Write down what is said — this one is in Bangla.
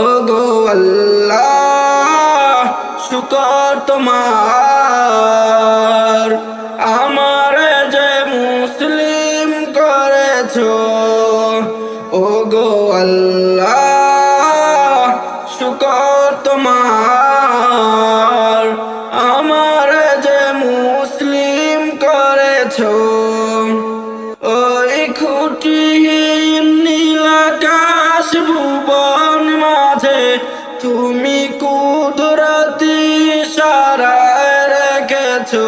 ওগো আল্লাহ শুকর তোমার, আমারে যে মুসলিম করেছো। ওগো আল্লাহ শুকর তোমার, আমারে যে মুসলিম করেছো। ওই খুঁটিহীন নীল আকাশ ভুবন মাঝে তুমি কুদরতি ইশারায় রেখেছো।